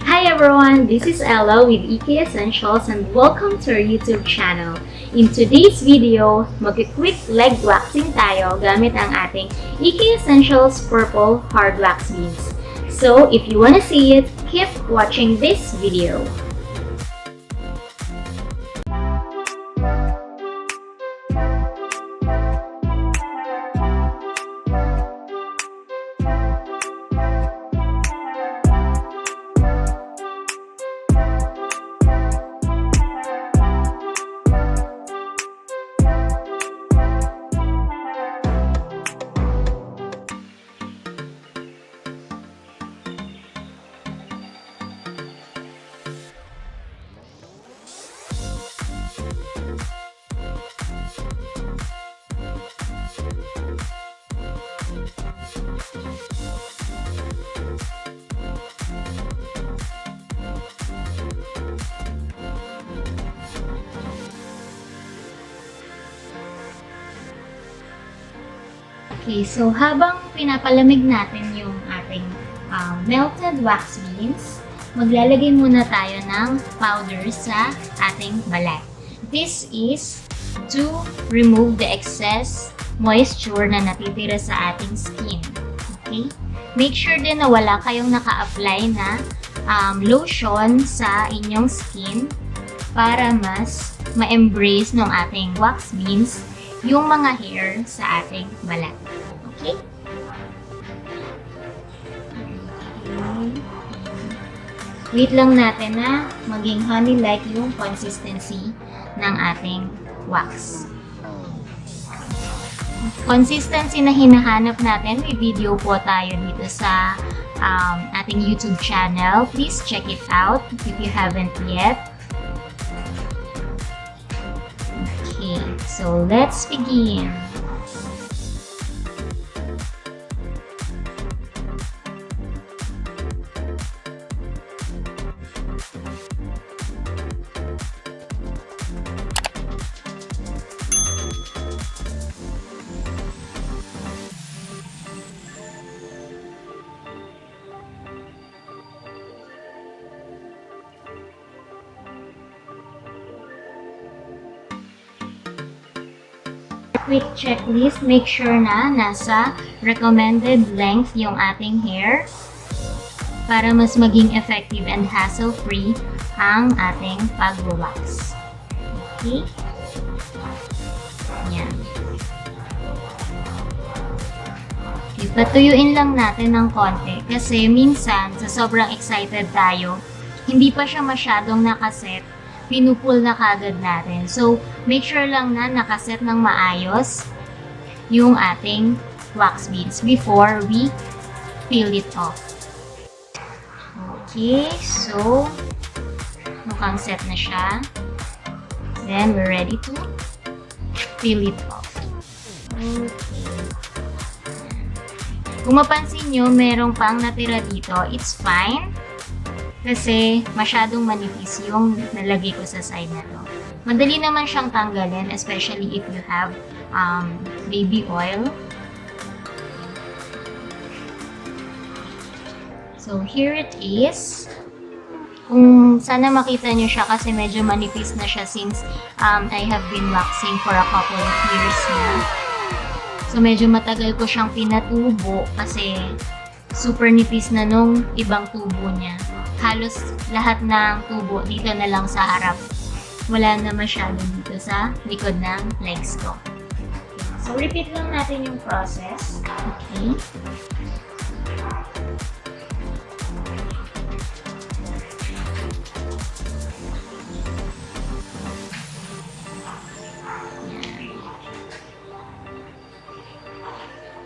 Hi everyone, this is Ella with EK Essentials and welcome to our YouTube channel. In today's video, mag-quick leg waxing tayo gamit ang ating EK Essentials Purple Hard Wax Beads. So, if you wanna see it, keep watching this video. Okay, so habang pinapalamig natin yung ating melted wax beads, maglalagay muna tayo ng powder sa ating balat. This is to remove the excess moisture na natitira sa ating skin. Okay? Make sure din na wala kayong naka-apply na lotion sa inyong skin para mas ma-embrace ng ating wax beads yung mga hair sa ating balat. Okay? Wait lang natin na maging honey-like yung consistency ng ating wax. Consistency na hinahanap natin, may video po tayo dito sa ating YouTube channel. Please check it out if you haven't yet. Okay, so let's begin. Quick checklist, make sure na nasa recommended length yung ating hair para mas maging effective and hassle-free ang ating pag-wax. Okay? Yan. Okay, patuyuin lang natin ng konti kasi minsan sa sobrang excited tayo, hindi pa siya masyadong nakaset, pinupull na kagad natin. So, make sure lang na nakaset ng maayos yung ating wax beads before we peel it off. Okay, so mukhang set na siya. Then, we're ready to peel it off. Okay. Kung mapansin nyo, merong pang natira dito, it's fine. Kasi masyadong manipis yung nalagay ko sa side na to. Madali naman siyang tanggalin, especially if you have baby oil. So, here it is. Kung sana makita nyo siya kasi medyo manipis na siya since I have been waxing for a couple of years na. So, medyo matagal ko siyang pinatubo kasi super nipis na nung ibang tubo niya. Halos lahat ng tubo dito na lang sa harap. Wala na masyado dito sa likod ng legs ko. So, repeat lang natin yung process. Okay.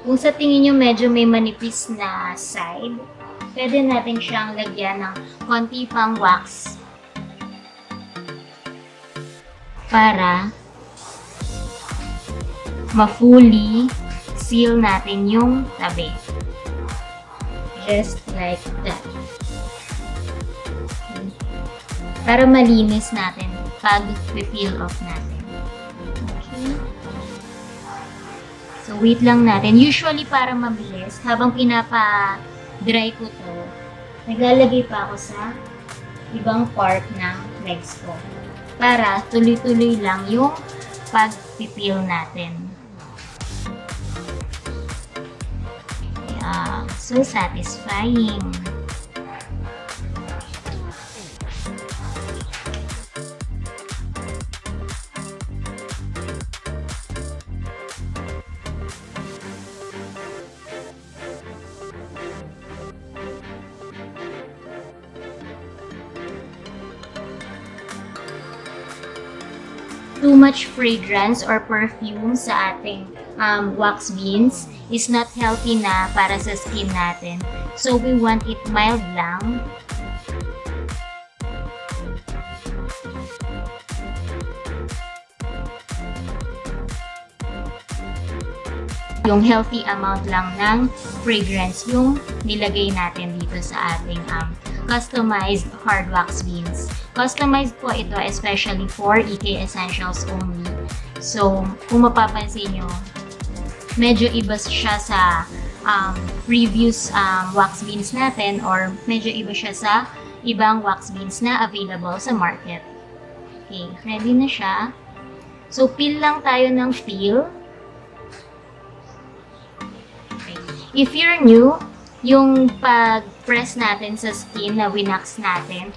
Kung sa tingin nyo medyo may manipis na side, pwede natin siyang lagyan ng konti pang wax para ma-fully seal natin yung tabi. Just like that. Okay. Para malinis natin pag peel off natin. Okay. So, wait lang natin. Usually, para mabilis, habang pinapa-dry ko to, naglalagay pa ako sa ibang part ng legs ko para tuloy-tuloy lang yung pag-peel natin. Yeah, so satisfying. Too much fragrance or perfume sa ating wax beans is not healthy na para sa skin natin. So, we want it mild lang. Yung healthy amount lang ng fragrance yung nilagay natin dito sa ating customized hard wax beans. Customized po ito especially for EK Essentials only. So, kung mapapansin nyo, medyo iba siya sa previous wax beans natin or medyo iba siya sa ibang wax beans na available sa market. Okay, ready na siya. So, peel lang tayo ng peel. Okay. If you're new, yung pag-press natin sa skin na winax natin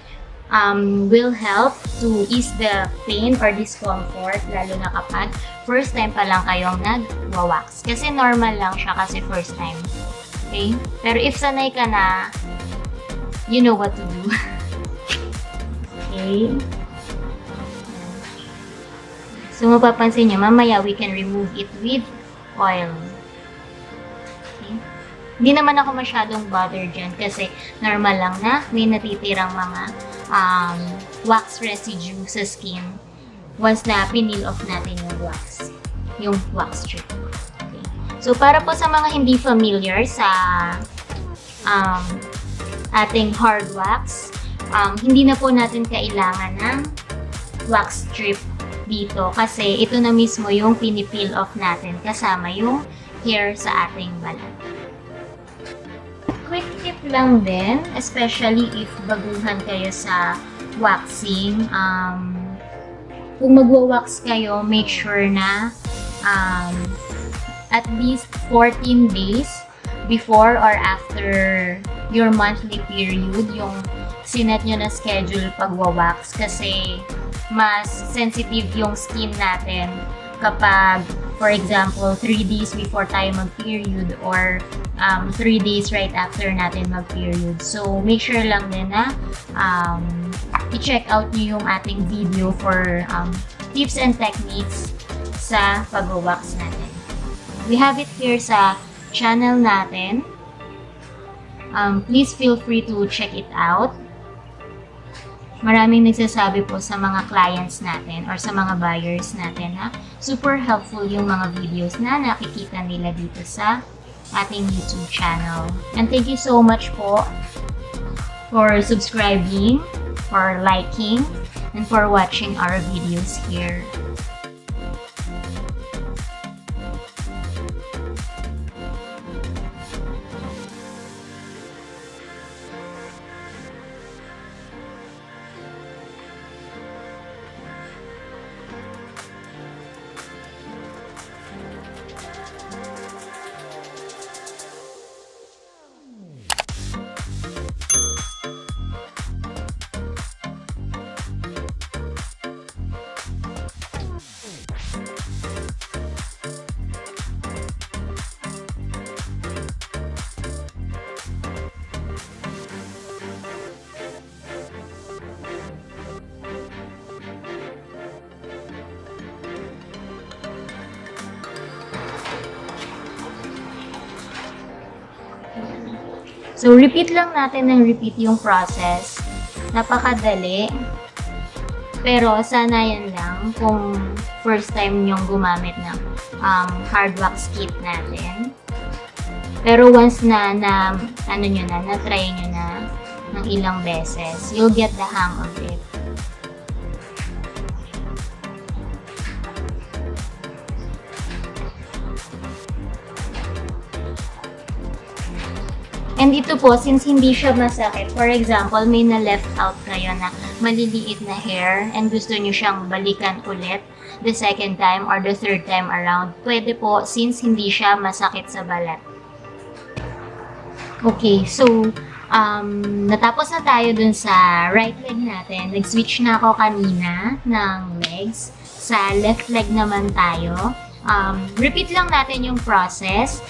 will help to ease the pain or discomfort, lalo na kapag first time pa lang kayong nag-wax. Kasi normal lang siya kasi first time. Okay? Pero if sanay ka na, you know what to do. Okay? So, mapapansin nyo, mamaya we can remove it with oil. Hindi naman ako masyadong bothered dyan kasi normal lang na may natitirang mga wax residue sa skin once na pineel off natin yung wax strip. Okay. So, para po sa mga hindi familiar sa ating hard wax, hindi na po natin kailangan ng wax strip dito kasi ito na mismo yung pinipeel off natin kasama yung hair sa ating balat. Quick tip lang din, especially if baguhan kayo sa waxing. Kung magwa-wax kayo, make sure na at least 14 days before or after your monthly period, yung sinet nyo na schedule pagwa-wax kasi mas sensitive yung skin natin kapag, for example, 3 days before tayo mag-period or 3 days right after natin mag-period. So, make sure lang din na i-check out nyo yung ating video for tips and techniques sa pag-wax natin. We have it here sa channel natin. Please feel free to check it out. Maraming nagsasabi po sa mga clients natin or sa mga buyers natin na super helpful yung mga videos na nakikita nila dito sa ating YouTube channel. And thank you so much po for subscribing, for liking, and for watching our videos here. So, repeat lang natin ng repeat yung process. Napakadali. Pero, sanayan lang kung first time nyong gumamit ng hard wax kit natin. Pero, once na na-try nyo na ng ilang beses, you'll get the hang of it. And dito po, since hindi siya masakit, for example, may na-left out kayo na maliliit na hair and gusto nyo siyang balikan ulit the second time or the third time around, pwede po since hindi siya masakit sa balat. Okay, so, natapos na tayo dun sa right leg natin. Nag-switch na ako kanina ng legs. Sa left leg naman tayo. Repeat lang natin yung process.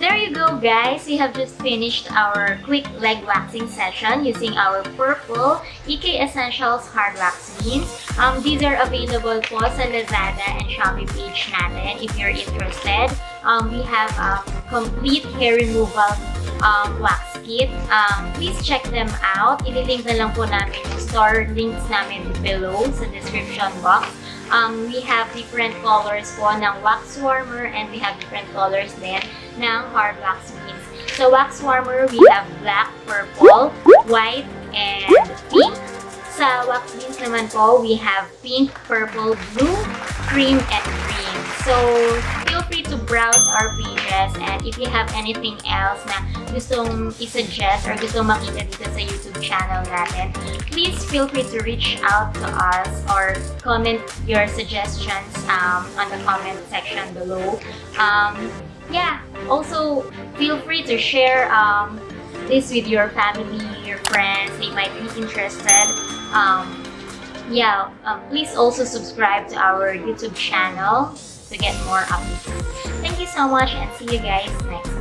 There you go, guys. We have just finished our quick leg waxing session using our purple EK Essentials hard wax beans. These are available po sa Lazada and Shopee page natin if you're interested. We have a complete hair removal wax kit. Please check them out. Ililink na lang po namin yung store links namin below sa description box. We have different colors po ng wax warmer and we have different colors din ng hard wax beans. So, wax warmer, we have black, purple, white, and pink. Sa wax beans naman po, we have pink, purple, blue, cream, and green. So, feel free to browse our pages and if you have anything else na gustong i-suggest or gustong makita dito sa YouTube channel natin, please feel free to reach out to us or comment your suggestions on the comment section below. Yeah, also feel free to share this with your family, your friends. They might be interested. Please also subscribe to our YouTube channel to get more updates. Thank you so much and see you guys next time.